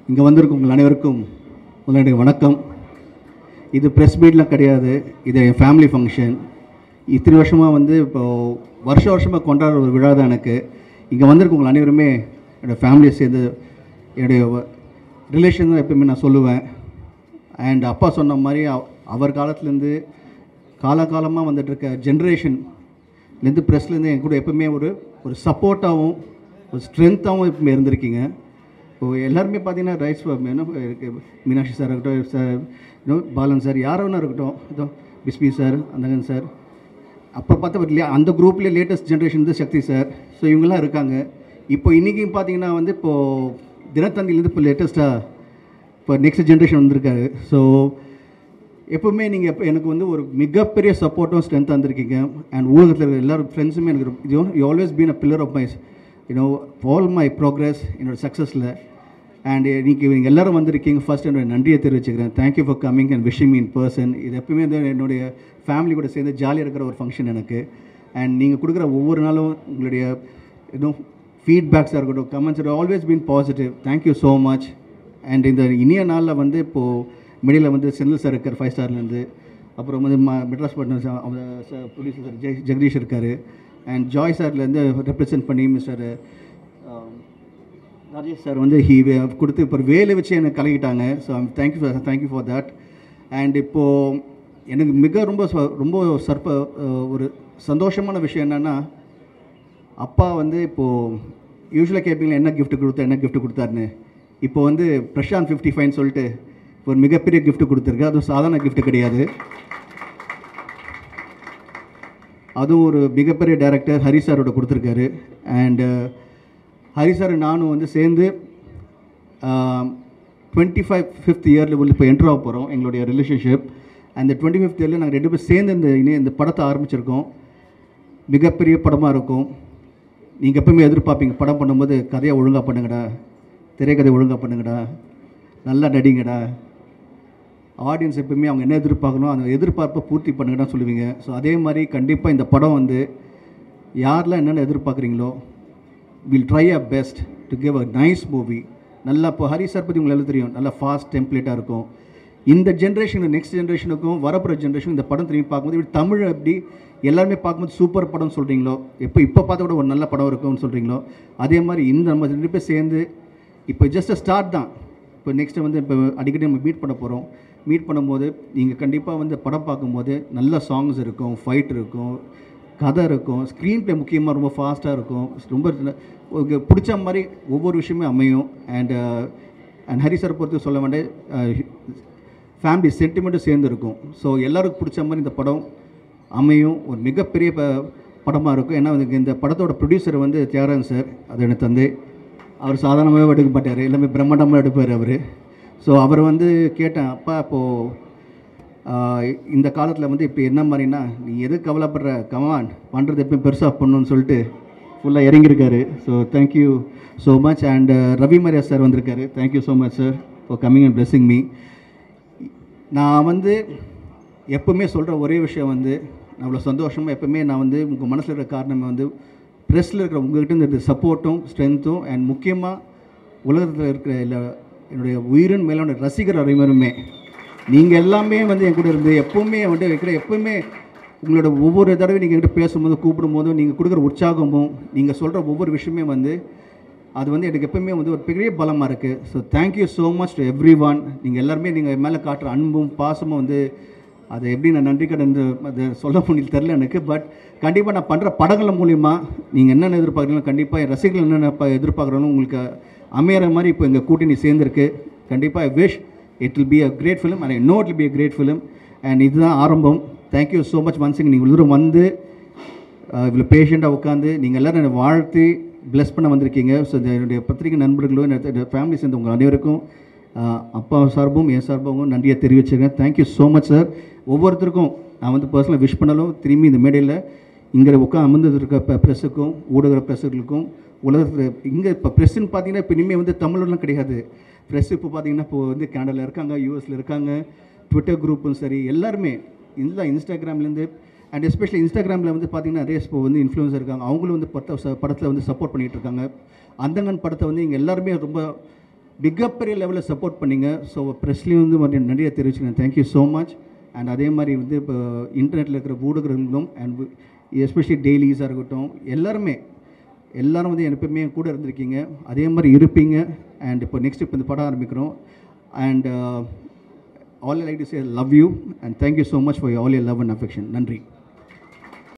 இங்கே வந்திருக்கும் உங்கள் அனைவருக்கும் முதல்ல வணக்கம். இது ப்ரெஸ் மீட்லாம் கிடையாது, இது என் ஃபேமிலி ஃபங்க்ஷன். இத்தனை வருஷமாக வந்து இப்போது வருஷமாக கொண்டாடுற ஒரு விழா தான் எனக்கு. இங்கே வந்திருக்க உங்கள் அனைவருமே என்னோடய ஃபேமிலியை சேர்ந்து என்னுடைய ரிலேஷன் தான் எப்பயுமே நான் சொல்லுவேன். அண்ட் அப்பா சொன்ன மாதிரி அவர் காலத்துலேருந்து காலகாலமாக வந்துட்டுருக்க ஜென்ரேஷன்லேருந்து ப்ரெஸ்லேருந்து என் கூட எப்பவுமே ஒரு சப்போர்ட்டாகவும் ஒரு ஸ்ட்ரென்த்தாகவும் எப்பவுமே இருந்திருக்கீங்க. இப்போது எல்லாருமே பார்த்தீங்கன்னா ரைட்ஸ் என்ன மீனாட்சி சார் இருக்கட்டும், சார் பாலன் சார், யாரோன்னா இருக்கட்டும், இதோ பிஸ்பி சார், அந்தகன் சார், அப்போ பார்த்தா அந்த குரூப்லேயே லேட்டஸ்ட் ஜென்ரேஷன் வந்து சக்தி சார், ஸோ இவங்கெல்லாம் இருக்காங்க. இப்போ இன்றைக்கும் பார்த்தீங்கன்னா வந்து இப்போது தினத்தந்திலேருந்து இப்போ லேட்டஸ்ட்டாக இப்போ நெக்ஸ்ட் ஜென்ரேஷன் வந்திருக்காரு. ஸோ எப்போவுமே நீங்கள் இப்போ எனக்கு வந்து ஒரு மிகப்பெரிய சப்போர்ட்டும் ஸ்ட்ரென்த்தாக வந்திருக்கீங்க. அண்ட் ஊடகத்தில் இருக்கிற எல்லாரும் ஃப்ரெண்ட்ஸுமே எனக்கு you always been a pillar of my all my progress, என்னோடய சக்ஸஸில். அண்ட் நீங்கள் எல்லோரும் வந்திருக்கீங்க. ஃபர்ஸ்ட் என்னோடய நன்றியை தெரிவிச்சுக்கிறேன். Thank you for coming and wishing me in person. இது எப்பவுமே வந்து என்னுடைய ஃபேமிலி கூட சேர்ந்து ஜாலியாக இருக்கிற ஒரு ஃபங்க்ஷன் எனக்கு. அண்ட் நீங்கள் கொடுக்குற ஒவ்வொரு நாளும் உங்களுடைய ஃபீட்பேக்ஸாக இருக்கட்டும், comments always been positive. Thank you so much. And இந்த இனிய நாளில் வந்து இப்போது மிடில் வந்து செந்தில் சார் இருக்கார் 5 ஸ்டார்லேருந்து, அப்புறம் வந்து மெட்ராஸ் பட்டன் ப்ரொடியூசர் சார் ஜெகதீஷ் இருக்கார். அண்ட் ஜாய் சார்லேருந்து ரெப்ரசன்ட் பண்ணி மிஸ்டர் ராஜேஷ் சார் வந்து கொடுத்து இப்போ வேலை வச்சு எனக்கு கலக்கிட்டாங்க. So thank you for that. And இப்போது எனக்கு மிக ரொம்ப ஒரு சந்தோஷமான விஷயம் என்னென்னா, அப்பா வந்து இப்போது யூஸ்வலாக கேட்பீங்களா என்ன கிஃப்ட் கொடுத்தாருன்னு. இப்போ வந்து பிரசாந்த் 55 சொல்லிட்டு ஒரு மிகப்பெரிய கிஃப்ட் கொடுத்துருக்கு. அதுவும் சாதாரண கிஃப்ட் கிடையாது. அதுவும் ஒரு மிகப்பெரிய டைரக்டர் ஹரி சாரோட கொடுத்துருக்காரு. அண்டு ஹரி சார் நானும் வந்து சேர்ந்து 25th இயரில் வந்து இப்போ என்ட்ரு ஆக போகிறோம் எங்களுடைய ரிலேஷன்ஷிப். அந்த 25th இயரில் நாங்கள் 2 பேர் சேர்ந்து இந்த படத்தை ஆரம்பிச்சிருக்கோம். மிகப்பெரிய படமாக இருக்கும். நீங்கள் எப்பவுமே எதிர்பார்ப்பீங்க படம் பண்ணும்போது கதையை ஒழுங்காக பண்ணுங்கடா, திரைக்கதை ஒழுங்காக பண்ணுங்கடா, நல்லா நடிங்கடா. ஆடியன்ஸ் எப்பவுமே அவங்க என்ன எதிர்பார்க்கணும் அந்த எதிர்பார்ப்பை பூர்த்தி பண்ணுங்கடான்னு சொல்லுவீங்க. ஸோ அதே மாதிரி கண்டிப்பாக இந்த படம் வந்து யாரெல்லாம் என்னென்ன எதிர்பார்க்குறீங்களோ will try a best to give a nice movie. நல்லா இப்போ ஹரி சார் பற்றி உங்களுக்கு எல்லாம் தெரியும், நல்லா ஃபாஸ்ட் டெம்ப்ளேட்டாக இருக்கும். இந்த ஜென்ரேஷனுக்கு நெக்ஸ்ட் ஜென்ரேஷனுக்கும் வரப்போகிற ஜென்ரேஷன் இந்த படம் திரும்பி பார்க்கும்போது இப்படி தமிழ் எப்படி எல்லாருமே பார்க்கும்போது சூப்பர் படம் சொல்கிறீங்களோ, இப்போ பார்த்த கூட ஒரு நல்ல படம் இருக்கும்னு சொல்கிறீங்களோ, அதே மாதிரி இந்த நம்ம 2 பேர் சேர்ந்து இப்போ ஜஸ்ட் ஸ்டார்ட் தான். இப்போ நெக்ஸ்ட்டு வந்து இப்போ அடிக்கடி நம்ம மீட் பண்ணும்போது நீங்கள் கண்டிப்பாக வந்து படம் பார்க்கும்போது நல்ல சாங்ஸ் இருக்கும், ஃபைட் இருக்கும், கதை இருக்கும், ஸ்க்ரீன் ப்ளே முக்கியமாக ரொம்ப ஃபாஸ்ட்டாக இருக்கும், ரொம்ப பிடிச்ச மாதிரி ஒவ்வொரு விஷயமே அமையும். அண்ட் ஹரி சார் பொறுத்து சொல்ல வேண்டிய ஃபேமிலி சென்டிமெண்ட்டும் சேர்ந்து இருக்கும். ஸோ எல்லாருக்கும் பிடிச்ச மாதிரி இந்த படம் அமையும். ஒரு மிகப்பெரிய படமாக இருக்கும். ஏன்னா இந்த படத்தோட ப்ரொடியூசர் வந்து தியாகராஜன் சார், அது எனக்கு தந்து அவர் சாதாரணமாகவே எடுக்க மாட்டார், எல்லாமே பிரம்மாண்டமாக எடுப்பார் அவர். ஸோ அவர் வந்து கேட்டேன், அப்பா இப்போது இந்த காலத்தில் வந்து இப்போ என்ன மாதிரினா நீ எது கவலைப்படுற, கமான் பண்ணுறது எப்பயும் பெருசாக பண்ணணுன்னு சொல்லிட்டு ஃபுல்லாக இறங்கியிருக்காரு. So thank you so much. And Ravi Mariya sir வந்திருக்காரு. Thank you so much sir for coming and blessing me. நான் வந்து எப்பவுமே சொல்கிற ஒரே விஷயம் வந்து நான் அவ்வளோ சந்தோஷமாக எப்பவுமே நான் வந்து உங்கள் மனசில் இருக்கிற காரணமே வந்து ப்ரெஸ்ஸில் இருக்கிற உங்கள்கிட்ட இந்த சப்போர்ட்டும் ஸ்ட்ரென்த்தும் அண்ட் முக்கியமாக உலகத்தில் இருக்கிற என்னுடைய உயிரின் மேலான ரசிகர் அனைவருமே நீங்கள் எல்லாமே வந்து என் கூட இருந்து எப்போவுமே வந்து எப்போவுமே உங்களோட ஒவ்வொரு தடவை நீங்கள் என்கிட்ட பேசும்போதும் கூப்பிடும்போதும் நீங்கள் கொடுக்குற உற்சாகமும் நீங்கள் சொல்கிற ஒவ்வொரு விஷயமே வந்து அது வந்து எனக்கு எப்போவுமே வந்து ஒரு பெரிய பலமாக இருக்குது. So thank you so much to every one. நீங்கள் எல்லாருமே நீங்கள் மேலே காட்டுற அன்பும் பாசமும் வந்து அது எப்படி நான் நன்றி கடன் அது சொல்ல முடியல தெரில எனக்கு. பட் கண்டிப்பாக நான் பண்ணுற படங்கள் மூலிமா நீங்கள் என்னென்ன எதிர்பார்க்குறீங்களோ கண்டிப்பாக என் ரசிகர்கள் என்னென்ன எதிர்பார்க்குறோன்னு உங்களுக்கு அமையிற மாதிரி இப்போ எங்கள் கூட்டணி சேர்ந்துருக்கு. கண்டிப்பாக I wish it will be a great film and I know it will be a great film. And இதுதான் ஆரம்பம். Thank you so much once. நீங்கள் இவ்வளோ வந்து இவ்வளோ பேஷண்ட்டாக உட்காந்து நீங்கள் எல்லோரும் என்னை வாழ்த்து பிளஸ் பண்ண வந்திருக்கீங்க. ஸோ என்னுடைய பத்திரிகை நண்பர்களும் என்னுடைய ஃபேமிலி சேர்ந்து உங்கள் அனைவருக்கும் அப்பா சார்பும் என் சார்பாகவும் நன்றியை தெரிவிச்சிருக்கேன். Thank you so much sir. ஒவ்வொருத்தருக்கும் நான் வந்து பர்சனலாக விஷ் பண்ணாலும் திரும்பி இந்த மேடையில் இங்கே அமர்ந்து இருக்க ப்ரெஸ்ஸுக்கும் ஊடக ப்ரெஸ்ஸுகளுக்கும் உலகத்தில் இங்கே இப்போ ப்ரெஸ்ஸுன்னு பார்த்தீங்கன்னா இப்போ இனிமேல் வந்து தமிழ்லாம் கிடையாது. ப்ரெஸ் இப்போ பார்த்தீங்கன்னா இப்போ வந்து கனடாவில் இருக்காங்க, யூஎஸில் இருக்காங்க, ட்விட்டர் குரூப்பும் சரி எல்லாருமே இல்லை, இன்ஸ்டாகிராம்லேருந்து அண்ட் எஸ்பெஷலி இன்ஸ்டாகிராமில் வந்து பார்த்திங்கன்னா நிறைய இப்போ வந்து இன்ஃப்ளூயன்ஸர் இருக்காங்க. அவங்களும் வந்து படத்தில் வந்து சப்போர்ட் பண்ணிகிட்டு இருக்காங்க. அந்தங்கன் படத்தை வந்து இங்கே எல்லாருமே ரொம்ப மிகப்பெரிய லெவலில் சப்போர்ட் பண்ணிங்க. ஸோ ப்ரெஸ்லேயும் வந்து நிறைய தெரிவிச்சுக்கிறேன். Thank you so much. அண்ட் அதே மாதிரி வந்து இப்போ இன்டர்நெட்டில் இருக்கிற ஊடகங்களும் அண்ட் எஸ்பெஷலி டெய்லிஸாக இருக்கட்டும், எல்லோரும் வந்து எப்பவுமே கூட இருந்திருக்கீங்க, அதே மாதிரி இருப்பீங்க. அண்ட் இப்போ நெக்ஸ்ட் இப்போ இந்த படம் ஆரம்பிக்கிறோம். And all I like to say love you and thank you so much for all your love and affection. நன்றி.